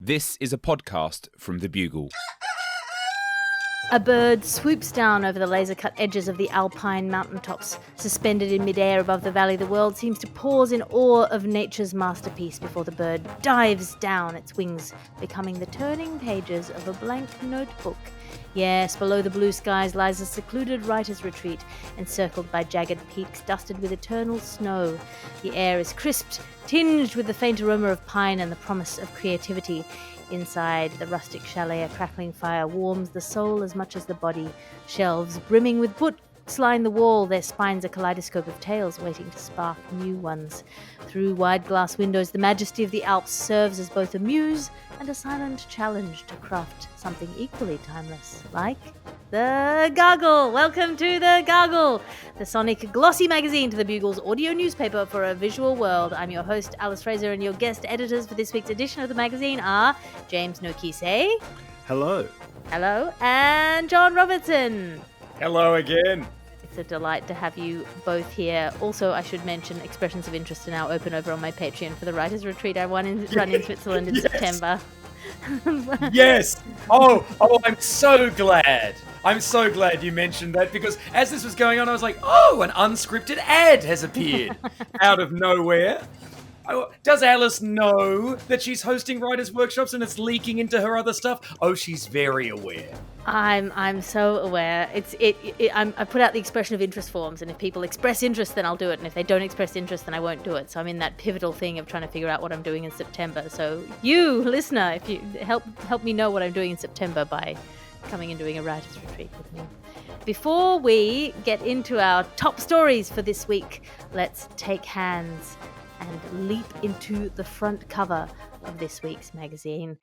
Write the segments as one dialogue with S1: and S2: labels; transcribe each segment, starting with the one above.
S1: This is a podcast from The Bugle.
S2: A bird swoops down over the laser-cut edges of the alpine mountaintops. Suspended in midair above the valley, the world seems to pause in awe of nature's masterpiece before the bird dives down, its wings becoming the turning pages of a blank notebook. Yes, below the blue skies lies a secluded writer's retreat, encircled by jagged peaks dusted with eternal snow. The air is crisped, tinged with the faint aroma of pine and the promise of creativity. Inside the rustic chalet, a crackling fire warms the soul as much as the body. Shelves brimming with books line the wall, their spines a kaleidoscope of tales waiting to spark new ones. Through wide glass windows, the majesty of the Alps serves as both a muse and a silent challenge to craft something equally timeless, like the Gargle. Welcome to the Gargle, the sonic glossy magazine to the Bugle's audio newspaper for a visual world. I'm your host, Alice Fraser, and your guest editors for this week's edition of the magazine are James Nokise.
S3: Hello.
S2: Hello. And John Robertson.
S4: Hello again.
S2: It's a delight to have you both here. Also, I should mention expressions of interest are now open over on my Patreon for the Writers' Retreat I run in Switzerland in September.
S4: Yes. Oh, I'm so glad. I'm so glad you mentioned that, because as this was going on, I was like, oh, an unscripted ad has appeared out of nowhere. Does Alice know that she's hosting writers' workshops and it's leaking into her other stuff? Oh, she's very aware.
S2: I'm so aware. I put out the expression of interest forms, and if people express interest, then I'll do it, and if they don't express interest, then I won't do it. So I'm in that pivotal thing of trying to figure out what I'm doing in September. So you, listener, if you help me know what I'm doing in September by coming and doing a writers' retreat with me. Before we get into our top stories for this week, let's take hands and leap into the front cover of this week's magazine.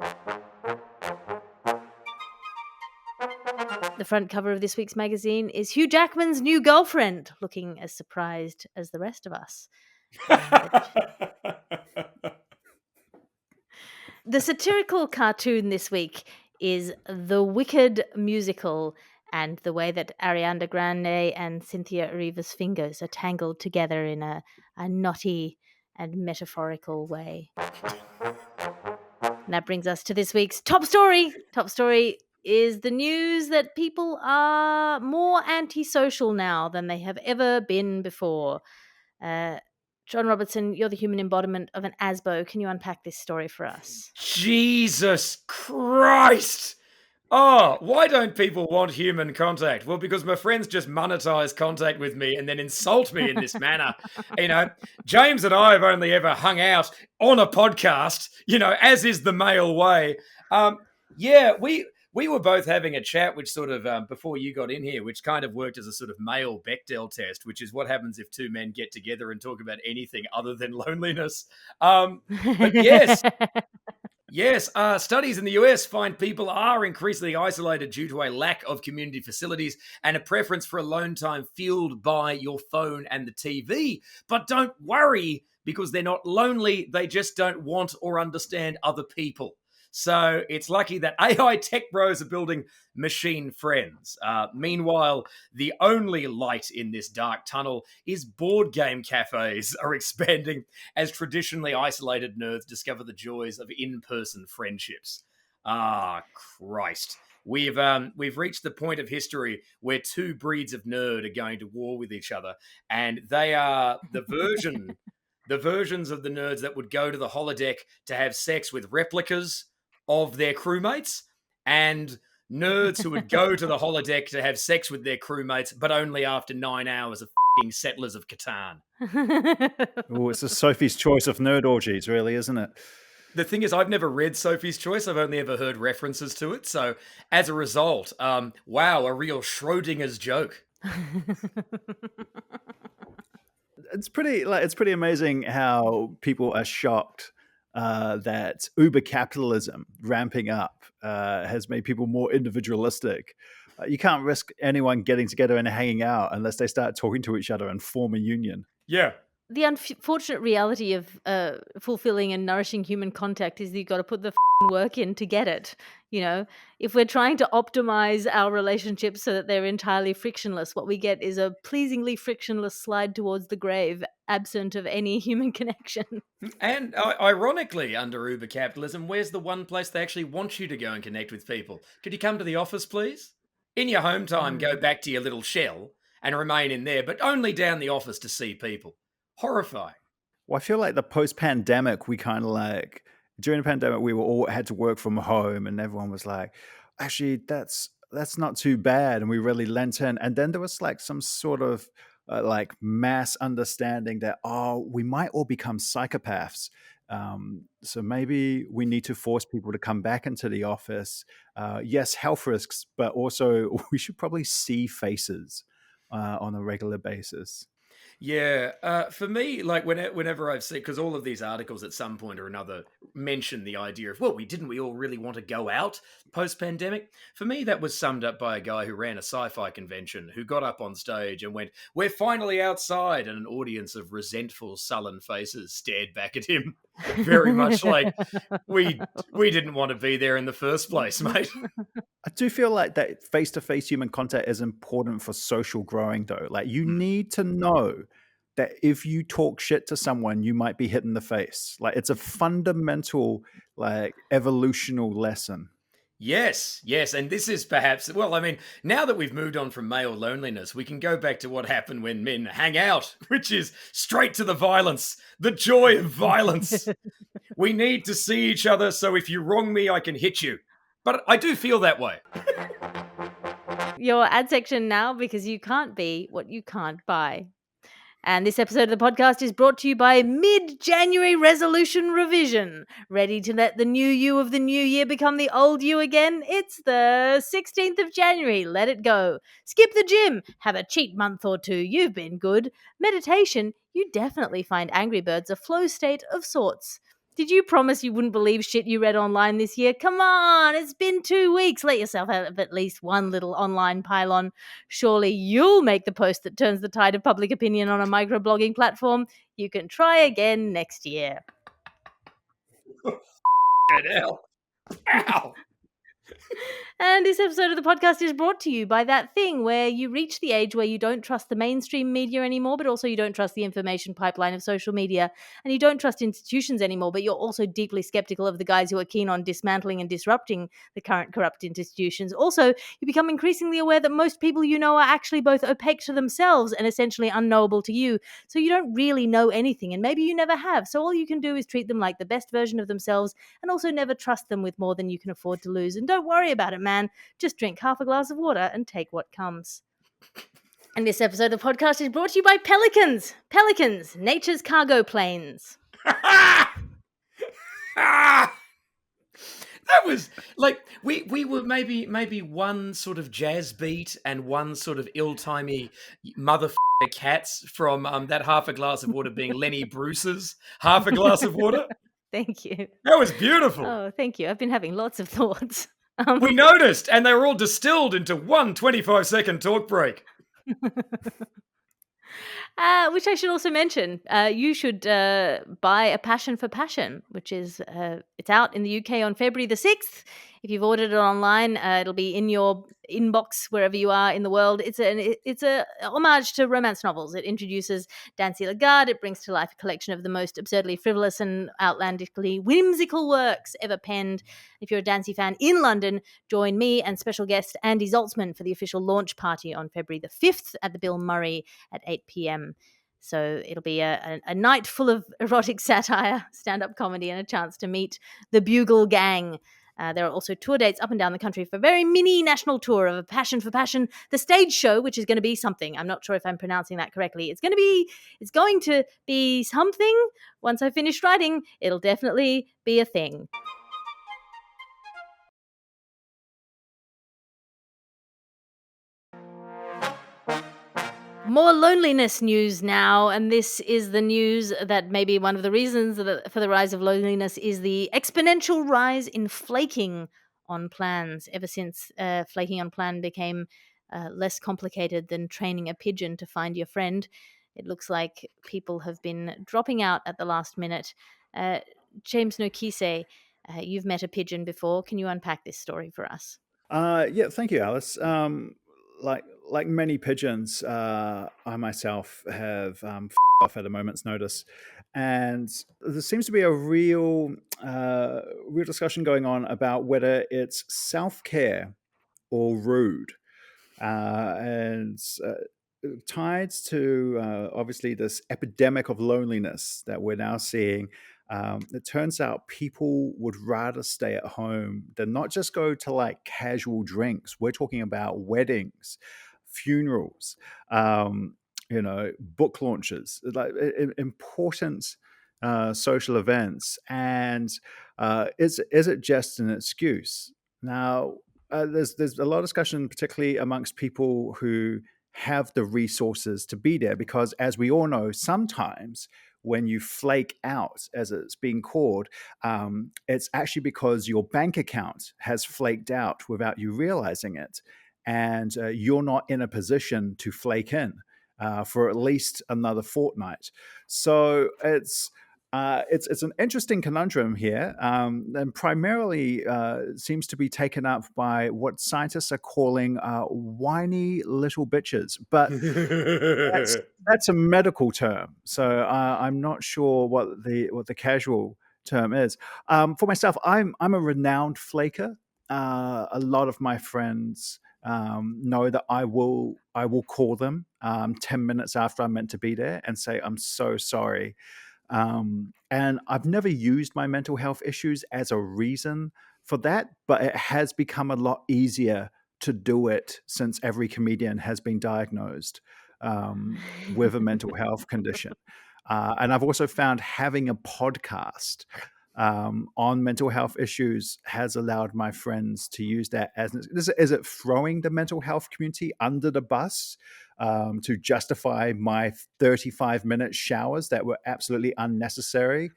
S2: The front cover of this week's magazine is Hugh Jackman's new girlfriend, looking as surprised as the rest of us. The satirical cartoon this week is The Wicked Musical, and the way that Ariana Grande and Cynthia Eriva's fingers are tangled together in a knotty and metaphorical way. And that brings us to this week's top story. Top story is the news that people are more antisocial now than they have ever been before. John Robertson, you're the human embodiment of an ASBO. Can you unpack this story for us?
S4: Jesus Christ! Oh, why don't people want human contact? Well, because my friends just monetize contact with me and then insult me in this manner. You know, James and I have only ever hung out on a podcast, as is the male way. We were both having a chat, which sort of, before you got in here, which kind of worked as a sort of male Bechdel test, which is what happens if two men get together and talk about anything other than loneliness. But yes. Yes, studies in the US find people are increasingly isolated due to a lack of community facilities and a preference for alone time fueled by your phone and the TV. But don't worry, because they're not lonely, they just don't want or understand other people. So it's lucky that AI tech bros are building machine friends. Meanwhile, the only light in this dark tunnel is board game cafes are expanding as traditionally isolated nerds discover the joys of in-person friendships. Ah, Christ. We've reached the point of history where two breeds of nerd are going to war with each other, and they are the versions of the nerds that would go to the holodeck to have sex with replicas of their crewmates, and nerds who would go to the holodeck to have sex with their crewmates, but only after 9 hours of f***ing Settlers of Catan.
S3: Oh, it's a Sophie's Choice of nerd orgies, really, isn't it?
S4: The thing is, I've never read Sophie's Choice. I've only ever heard references to it. So as a result, wow, a real Schrodinger's joke.
S3: It's pretty amazing how people are shocked that uber capitalism ramping up has made people more individualistic. You can't risk anyone getting together and hanging out unless they start talking to each other and form a union.
S4: Yeah.
S2: the unfortunate reality of fulfilling and nourishing human contact is that you've got to put the work in to get it. You know, if we're trying to optimize our relationships so that they're entirely frictionless, what we get is a pleasingly frictionless slide towards the grave, absent of any human connection.
S4: And ironically, under Uber capitalism, where's the one place they actually want you to go and connect with people? Could you come to the office, please? In your home time, go back to your little shell and remain in there, but only down the office to see people. Horrifying.
S3: Well, I feel like the post-pandemic, we kind of like during the pandemic, we were all had to work from home, and everyone was like, "Actually, that's not too bad," and we really lent in. And then there was like some sort of like mass understanding that we might all become psychopaths. So maybe we need to force people to come back into the office. Yes, health risks, but also we should probably see faces on a regular basis.
S4: Yeah, for me, like whenever I've seen, because all of these articles at some point or another mention the idea of, well, we all really want to go out post-pandemic. For me, that was summed up by a guy who ran a sci-fi convention who got up on stage and went, "We're finally outside," and an audience of resentful, sullen faces stared back at him, very much like we didn't want to be there in the first place, mate.
S3: I do feel like that face-to-face human contact is important for social growing, though. Like, you need to know that if you talk shit to someone, you might be hit in the face. Like, it's a fundamental, like, evolutional lesson.
S4: Yes, and this is perhaps, well, I mean, now that we've moved on from male loneliness, we can go back to what happened when men hang out, which is straight to the violence, the joy of violence. We need to see each other, so if you wrong me, I can hit you. But I do feel that way.
S2: Your ad section now, because you can't be what you can't buy. And this episode of the podcast is brought to you by Mid-January Resolution Revision. Ready to let the new you of the new year become the old you again? It's the 16th of January. Let it go. Skip the gym. Have a cheat month or two. You've been good. Meditation. You definitely find Angry Birds a flow state of sorts. Did you promise you wouldn't believe shit you read online this year? Come on, it's been 2 weeks. Let yourself have at least one little online pylon. Surely you'll make the post that turns the tide of public opinion on a microblogging platform. You can try again next year.
S4: Hell. Ow.
S2: And this episode of the podcast is brought to you by that thing where you reach the age where you don't trust the mainstream media anymore, but also you don't trust the information pipeline of social media, and you don't trust institutions anymore, but you're also deeply skeptical of the guys who are keen on dismantling and disrupting the current corrupt institutions. Also, you become increasingly aware that most people you know are actually both opaque to themselves and essentially unknowable to you, so you don't really know anything, and maybe you never have, so all you can do is treat them like the best version of themselves and also never trust them with more than you can afford to lose. And don't worry about it, man. Just drink half a glass of water and take what comes. And this episode of the podcast is brought to you by Pelicans. Pelicans, nature's cargo planes.
S4: That was like we were maybe one sort of jazz beat and one sort of ill-timey motherfucker cats from that half a glass of water being Lenny Bruce's half a glass of water.
S2: Thank you.
S4: That was beautiful.
S2: Oh, thank you. I've been having lots of thoughts.
S4: We noticed, and they were all distilled into one 25-second talk break.
S2: Which I should also mention. You should buy A Passion for Passion, which is it's out in the UK on February the 6th. If you've ordered it online, it'll be in your inbox wherever you are in the world. It's a homage to romance novels. It introduces Dancy Lagarde. It brings to life a collection of the most absurdly frivolous and outlandishly whimsical works ever penned. If you're a Dancy fan in London, join me and special guest Andy Zaltzman for the official launch party on February the 5th at the Bill Murray at 8 p.m. So it'll be a night full of erotic satire, stand-up comedy, and a chance to meet the Bugle gang. There are also tour dates up and down the country for a very mini national tour of A Passion for Passion, the stage show, which is going to be something. I'm not sure if I'm pronouncing that correctly. It's going to be something. Once I finish writing, it'll definitely be a thing. More loneliness news now, and this is the news that maybe one of the reasons for the rise of loneliness is the exponential rise in flaking on plans. Ever since flaking on plan became less complicated than training a pigeon to find your friend, It looks like people have been dropping out at the last minute. James Nokise, you've met a pigeon before. Can you unpack this story for us?
S3: Yeah, thank you, Alice. Like many pigeons, I myself have off at a moment's notice, and there seems to be a real discussion going on about whether it's self-care or rude, and tied to obviously this epidemic of loneliness that we're now seeing. It turns out people would rather stay at home than not just go to like casual drinks. We're talking about weddings, funerals, book launches, like important social events. And is it just an excuse? Now, there's a lot of discussion, particularly amongst people who have the resources to be there, because as we all know, sometimes when you flake out, as it's being called, it's actually because your bank account has flaked out without you realizing it, and you're not in a position to flake in for at least another fortnight. So it's an interesting conundrum here, and primarily seems to be taken up by what scientists are calling whiny little bitches. But that's a medical term, so I'm not sure what the casual term is. For myself, I'm a renowned flaker. A lot of my friends know that I will call them 10 minutes after I'm meant to be there and say, I'm so sorry. And I've never used my mental health issues as a reason for that, but it has become a lot easier to do it since every comedian has been diagnosed with a mental health condition. And I've also found having a podcast on mental health issues has allowed my friends to use that as is it throwing the mental health community under the bus to justify my 35-minute showers that were absolutely unnecessary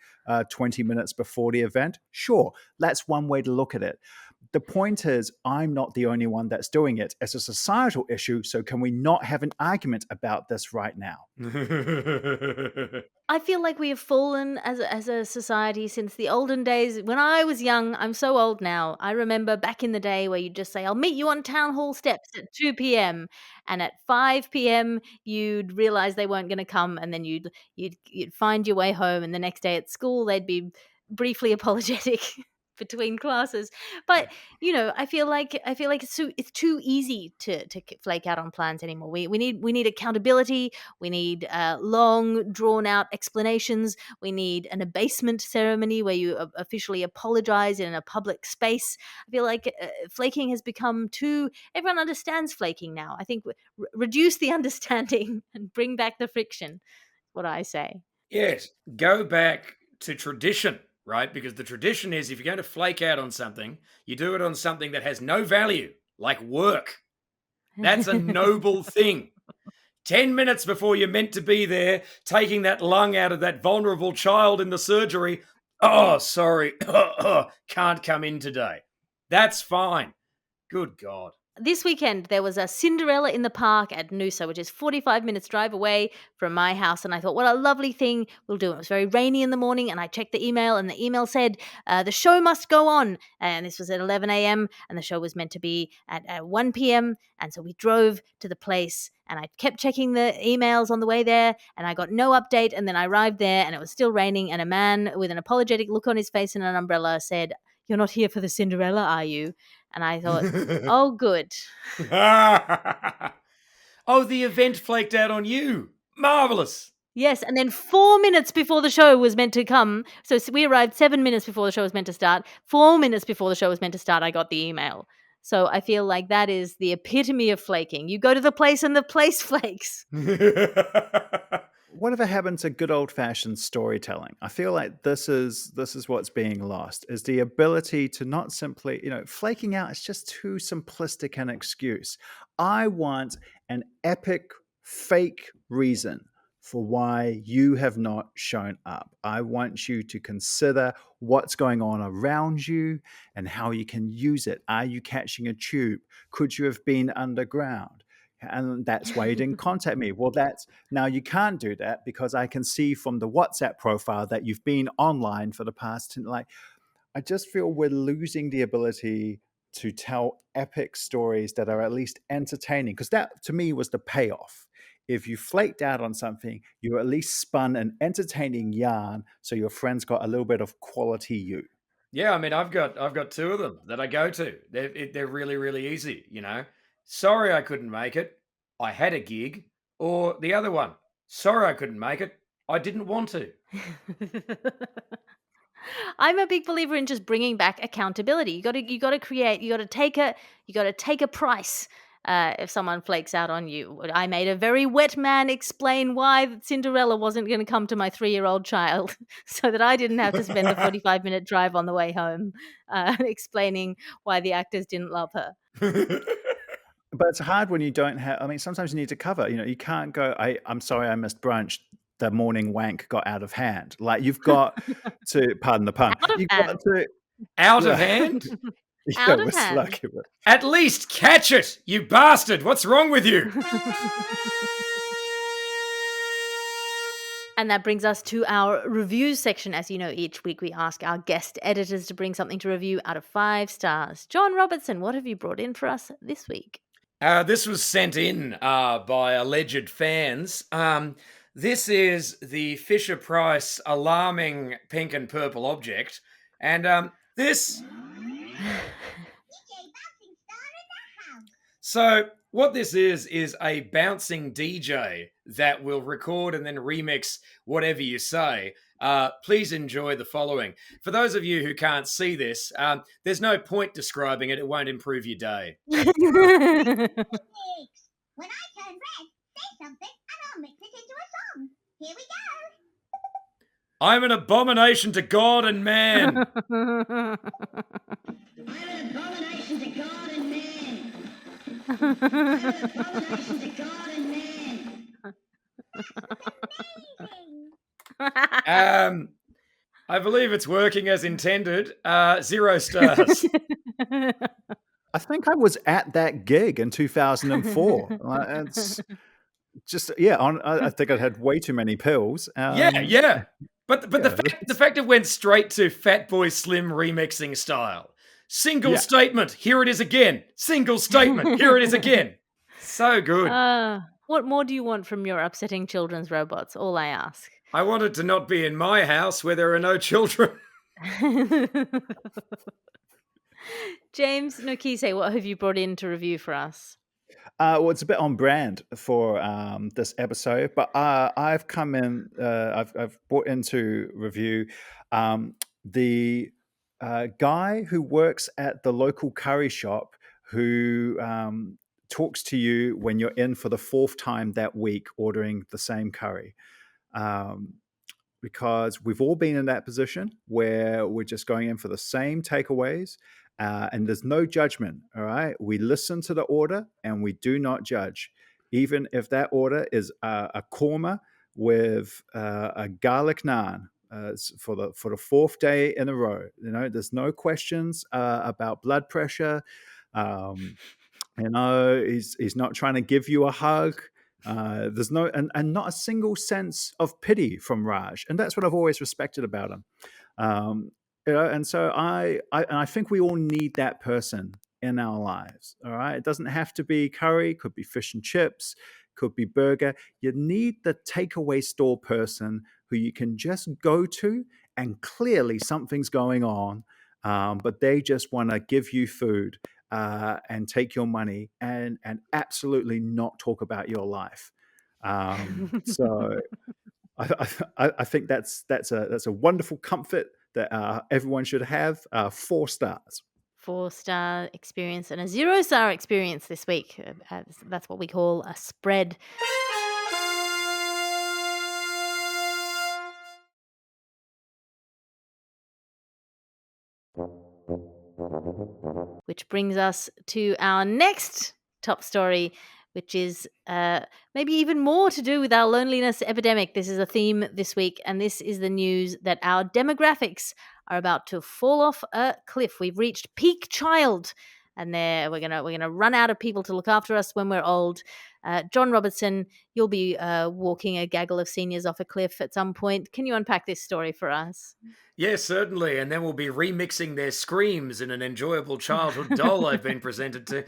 S3: 20 minutes before the event? Sure, that's one way to look at it. The point is, I'm not the only one that's doing it. It's a societal issue, so can we not have an argument about this right now?
S2: I feel like we have fallen as a society since the olden days. When I was young, I'm so old now. I remember back in the day where you'd just say, "I'll meet you on town hall steps at 2 p.m." And at 5 p.m. you'd realize they weren't going to come, and then you'd find your way home. And the next day at school, they'd be briefly apologetic between classes. But I feel like it's too easy to flake out on plans anymore. We need accountability. We need long, drawn-out explanations. We need an abasement ceremony where you officially apologize in a public space. I feel like flaking has become too... Everyone understands flaking now. I think reduce the understanding and bring back the friction, what I say.
S4: Yes, go back to tradition, right? Because the tradition is if you're going to flake out on something, you do it on something that has no value, like work. That's a noble thing. 10 minutes before you're meant to be there, taking that lung out of that vulnerable child in the surgery. Oh, sorry. Can't come in today. That's fine. Good God.
S2: This weekend, there was a Cinderella in the Park at Noosa, which is 45 minutes drive away from my house. And I thought, what a lovely thing we'll do. It was very rainy in the morning, and I checked the email, and the email said, the show must go on. And this was at 11 a.m., and the show was meant to be at 1 p.m. And so we drove to the place, and I kept checking the emails on the way there, and I got no update. And then I arrived there, and it was still raining, and a man with an apologetic look on his face and an umbrella said, "You're not here for the Cinderella, are you?" And I thought, oh, good.
S4: Oh, the event flaked out on you. Marvelous.
S2: Yes, and then 4 minutes before the show was meant to come, so we arrived 7 minutes before the show was meant to start. 4 minutes before the show was meant to start, I got the email. So I feel like that is the epitome of flaking. You go to the place and the place flakes.
S3: Whatever happened to good old-fashioned storytelling? I feel like this is what's being lost, is the ability to not simply, flaking out is just too simplistic an excuse. I want an epic, fake reason for why you have not shown up. I want you to consider what's going on around you and how you can use it. Are you catching a tube? Could you have been underground? And that's why you didn't contact me. Well, now you can't do that because I can see from the WhatsApp profile that you've been online for the past, like, I just feel we're losing the ability to tell epic stories that are at least entertaining, because that to me was the payoff. If you flaked out on something, you at least spun an entertaining yarn so your friends got a little bit of quality you.
S4: Yeah, I mean, I've got two of them that I go to. They're really, really easy, you know. Sorry I couldn't make it. I had a gig. Or the other one. Sorry I couldn't make it. I didn't want to.
S2: I'm a big believer in just bringing back accountability. You got to create. You got to take a price. If someone flakes out on you, I made a very wet man explain why Cinderella wasn't going to come to my 3-year-old child, so that I didn't have to spend a 45-minute drive on the way home, explaining why the actors didn't love her.
S3: But it's hard when you don't have. I mean, sometimes you need to cover. You can't go. I'm sorry, I missed brunch. The morning wank got out of hand. Like, you've got to, pardon the pun. You've got to
S4: out of hand.
S3: Yeah,
S2: Out of
S3: we're
S2: hand.
S3: lucky.
S4: At least catch it, you bastard! What's wrong with you?
S2: And that brings us to our reviews section. As you know, each week we ask our guest editors to bring something to review out of 5 stars. John Robertson, what have you brought in for us this week?
S4: This was sent in by alleged fans. This is the Fisher-Price alarming pink and purple object. And this... So what this is a bouncing DJ that will record and then remix whatever you say. Please enjoy the following. For those of you who can't see this, there's no point describing it. It won't improve your day.
S5: When I turn red, say something and I'll mix it into a song. Here we go.
S4: I'm an abomination to God and man.
S5: I'm an abomination to God and man. I'm an abomination to God and man.
S4: Amazing. I believe it's working as intended. 0 stars.
S3: I think I was at that gig in 2004. It's just, I think I had way too many pills.
S4: Yeah. But
S3: Yeah,
S4: the fact it went straight to Fatboy Slim remixing style. Single statement, here it is again. Single statement, here it is again. So good.
S2: What more do you want from your upsetting children's robots? All I ask.
S4: I want it to not be in my house where there are no children.
S2: James Nokise, what have you brought in to review for us?
S3: Well, it's a bit on brand for this episode, but I've come in. I've brought into review the guy who works at the local curry shop who talks to you when you're in for the 4th time that week ordering the same curry. Because we've all been in that position where we're just going in for the same takeaways. And there's no judgment, all right? We listen to the order and we do not judge. Even if that order is a korma with a garlic naan for the 4th day in a row. There's no questions about blood pressure. He's not trying to give you a hug. There's no and not a single sense of pity from Raj, and that's what I've always respected about him. And so I think we all need that person in our lives. All right, it doesn't have to be curry; could be fish and chips, could be burger. You need the takeaway store person who you can just go to, and clearly something's going on, but they just want to give you food. And take your money and absolutely not talk about your life. So I think that's a wonderful comfort that everyone should have. 4 stars.
S2: 4-star experience and a 0-star experience this week. That's what we call a spread. Which brings us to our next top story, which is maybe even more to do with our loneliness epidemic. This is a theme this week, and this is the news that our demographics are about to fall off a cliff. We've reached peak child and we're gonna run out of people to look after us when we're old. John Robertson, you'll be walking a gaggle of seniors off a cliff at some point. Can you unpack this story for us?
S4: Yes, certainly. And then we'll be remixing their screams in an enjoyable childhood doll I've been presented to.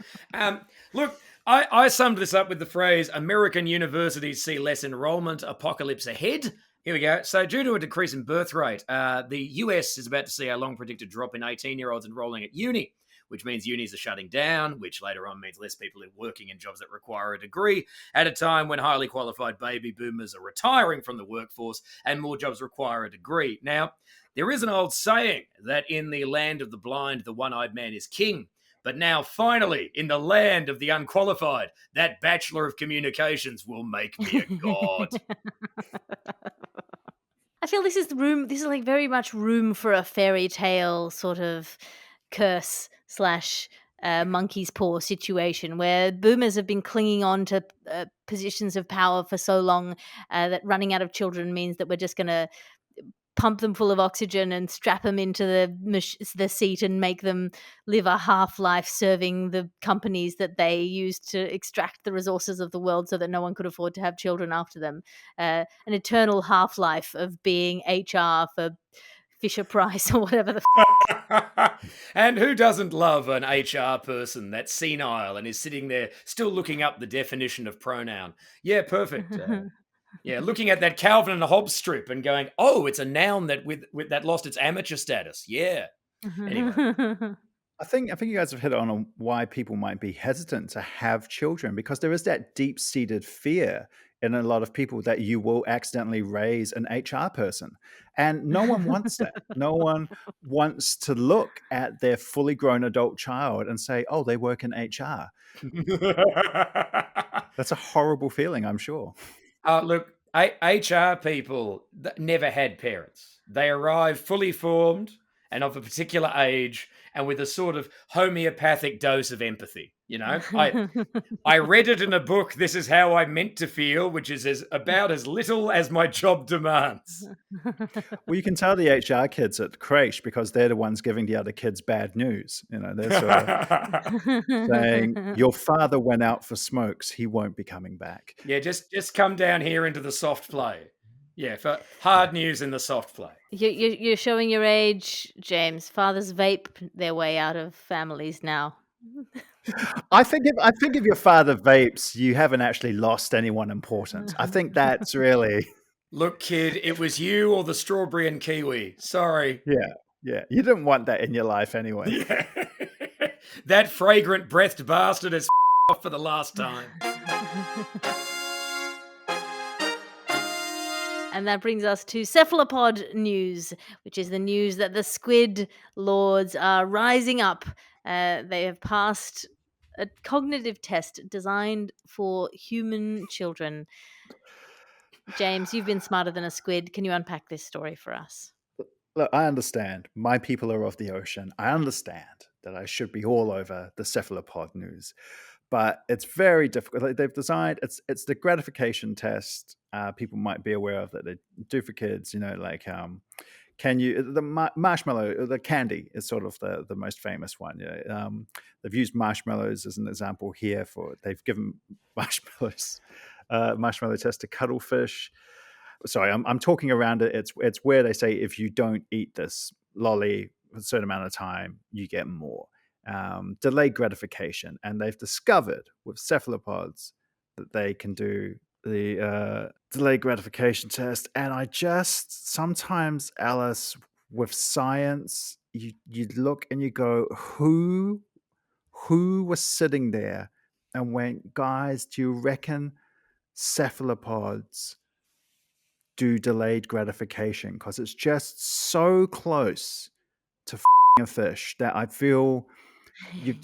S4: Look, I summed this up with the phrase American universities see less enrollment, apocalypse ahead. Here we go. So, due to a decrease in birth rate, the US is about to see a long predicted drop in 18-year-olds enrolling at uni, which means unis are shutting down, which later on means less people are working in jobs that require a degree at a time when highly qualified baby boomers are retiring from the workforce and more jobs require a degree. Now, there is an old saying that in the land of the blind, the one-eyed man is king. But now, finally, in the land of the unqualified, that Bachelor of Communications will make me a god.
S2: I feel this is like very much room for a fairy tale sort of curse slash monkey's paw situation where boomers have been clinging on to positions of power for so long that running out of children means that we're just going to pump them full of oxygen and strap them into the seat and make them live a half-life serving the companies that they use to extract the resources of the world so that no one could afford to have children after them. An eternal half-life of being HR for Fisher Price or whatever the
S4: And who doesn't love an HR person that's senile and is sitting there still looking up the definition of pronoun? Yeah, perfect. Yeah, looking at that Calvin and Hobbes strip and going, "Oh, it's a noun that with that lost its amateur status." Yeah. Anyway,
S3: I think you guys have hit on why people might be hesitant to have children, because there is that deep-seated fear in a lot of people that you will accidentally raise an HR person. And no one wants that. No one wants to look at their fully grown adult child and say, oh, they work in HR. That's a horrible feeling, I'm sure.
S4: Look, HR people never had parents. They arrive fully formed and of a particular age and with a sort of homeopathic dose of empathy. You know, I read it in a book, This Is How I Meant to Feel, which is about as little as my job demands.
S3: Well, you can tell the HR kids at creche because they're the ones giving the other kids bad news. You know, they're sort of saying, your father went out for smokes, he won't be coming back.
S4: Yeah, just come down here into the soft play. Yeah, for hard news in the soft play.
S2: You're showing your age, James. Fathers vape their way out of families now.
S3: I think if your father vapes, you haven't actually lost anyone important. I think that's really...
S4: Look, kid, it was you or the strawberry and kiwi. Sorry.
S3: Yeah. You didn't want that in your life anyway.
S4: Yeah. That fragrant breathed bastard is off for the last time.
S2: And that brings us to Cephalopod news, which is the news that the squid lords are rising up. They have passed a cognitive test designed for human children. James, you've been smarter than a squid. Can you unpack this story for us?
S3: Look, I understand. My people are of the ocean. I understand that I should be all over the cephalopod news. But it's very difficult. They've designed, it's the gratification test people might be aware of that they do for kids, you know, like the marshmallow, the candy is sort of the most famous one. Yeah. They've used marshmallows as an example here they've given marshmallow test to cuttlefish. Sorry, I'm talking around it. It's where they say if you don't eat this lolly for a certain amount of time, you get more. Delayed gratification. And they've discovered with cephalopods that they can do the delayed gratification test. And I just sometimes, Alice, with science, you look and you go, who was sitting there and went, guys, do you reckon cephalopods do delayed gratification? Because it's just so close to a fish that I feel you've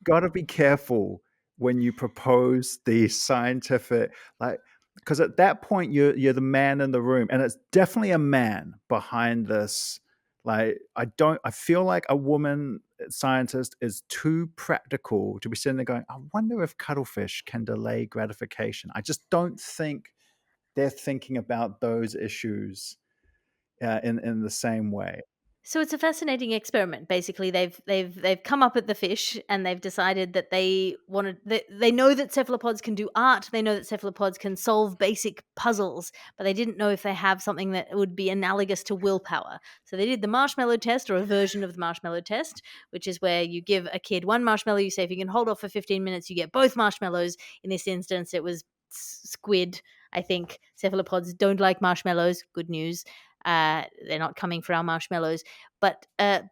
S3: got to be careful when you propose these scientific, like, because at that point you're the man in the room, and it's definitely a man behind this. Like, I feel like a woman scientist is too practical to be sitting there going, I wonder if cuttlefish can delay gratification. I just don't think they're thinking about those issues in the same way.
S2: So it's a fascinating experiment. Basically, they've come up at the fish and they've decided that they know that cephalopods can do art. They know that cephalopods can solve basic puzzles, but they didn't know if they have something that would be analogous to willpower. So they did the marshmallow test, or a version of the marshmallow test, which is where you give a kid one marshmallow. You say if you can hold off for 15 minutes, you get both marshmallows. In this instance, it was squid. I think cephalopods don't like marshmallows. Good news. They're not coming for our marshmallows. But the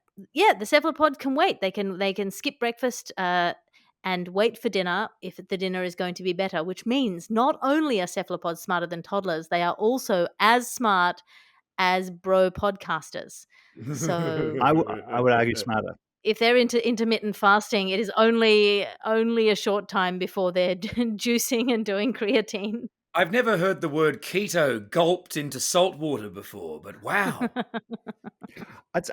S2: cephalopod can wait. They can skip breakfast and wait for dinner if the dinner is going to be better, which means not only are cephalopods smarter than toddlers, they are also as smart as bro podcasters. So
S3: I would argue smarter.
S2: if they're into intermittent fasting, it is only a short time before they're juicing and doing creatine.
S4: I've never heard the word keto gulped into salt water before, but wow.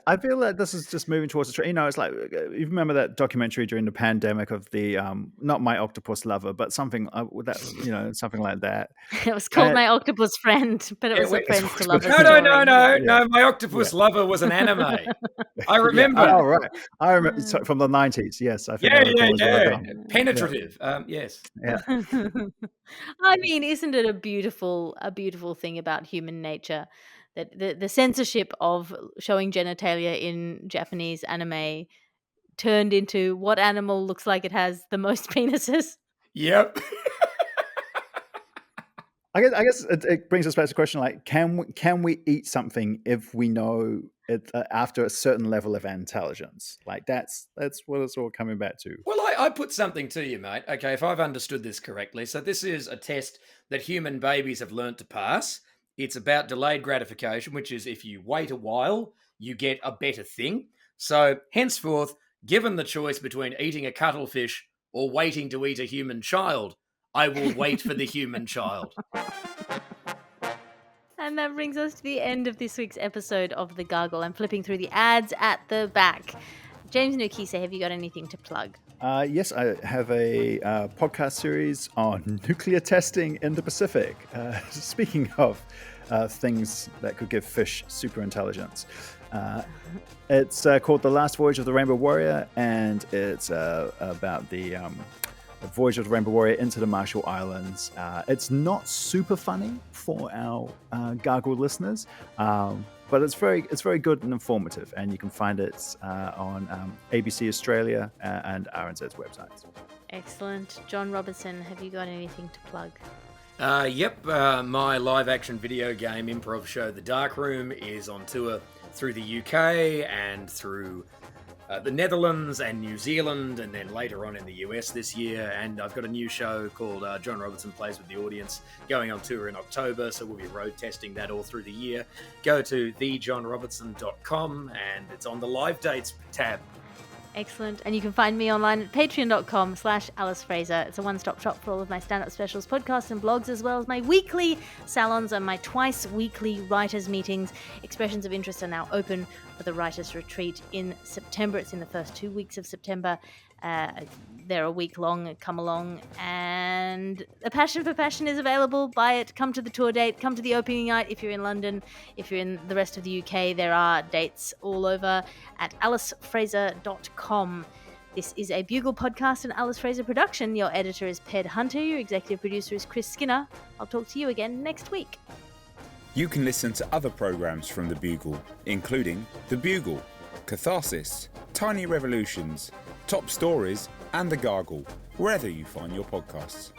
S3: I feel that this is just moving towards the trend. It's like, you remember that documentary during the pandemic of the not My Octopus Lover, but something something like that.
S2: It was called My Octopus Friend, but it was a friends to lovers
S4: No,
S2: story.
S4: no. My Octopus Lover was an anime. I remember.
S3: Yeah. Oh, right. I remember from the 90s. Yes, I think.
S4: Yeah. Penetrative. Yes.
S3: Yeah.
S2: I mean, isn't it a beautiful thing about human nature that the censorship of showing genitalia in Japanese anime turned into what animal looks like it has the most penises?
S4: Yep.
S3: I guess it brings us back to the question, like, can we eat something if we know it after a certain level of intelligence? Like, that's what it's all coming back to.
S4: Well, I put something to you, mate. Okay, if I've understood this correctly. So this is a test that human babies have learnt to pass. It's about delayed gratification, which is if you wait a while, you get a better thing. So henceforth, given the choice between eating a cuttlefish or waiting to eat a human child, I will wait for the human child.
S2: And that brings us to the end of this week's episode of The Gargle. I'm flipping through the ads at the back. James Nokise, have you got anything to plug?
S3: Yes, I have a podcast series on nuclear testing in the Pacific. Speaking of things that could give fish super intelligence. It's called The Last Voyage of the Rainbow Warrior, and it's about the voyage of the Rainbow Warrior into the Marshall Islands. It's not super funny for our Gargle listeners, but it's very good and informative, and you can find it on ABC Australia and RNZ's websites.
S2: Excellent. John Robertson, have you got anything to plug?
S4: Yep, my live action video game improv show, The Dark Room, is on tour through the UK and through the Netherlands and New Zealand, and then later on in the US this year. And I've got a new show called John Robertson Plays with the Audience going on tour in October, so we'll be road testing that all through the year. Go to thejohnrobertson.com and it's on the live dates tab.
S2: Excellent. And you can find me online at patreon.com/Alice Fraser. It's a one-stop shop for all of my stand-up specials, podcasts and blogs, as well as my weekly salons and my twice-weekly writers' meetings. Expressions of interest are now open for the writers' retreat in September. It's in the first 2 weeks of September. They're a week long. Come along. And A Passion for Passion is available. Buy it. Come to the tour date. Come to the opening night if you're in London. If you're in the rest of the UK, there are dates all over at alicefraser.com. This is a Bugle podcast and Alice Fraser production. Your editor is Ped Hunter. Your executive producer is Chris Skinner. I'll talk to you again next week.
S1: You can listen to other programmes from The Bugle, including The Bugle, Catharsis, Tiny Revolutions, Top Stories, and The Gargle, wherever you find your podcasts.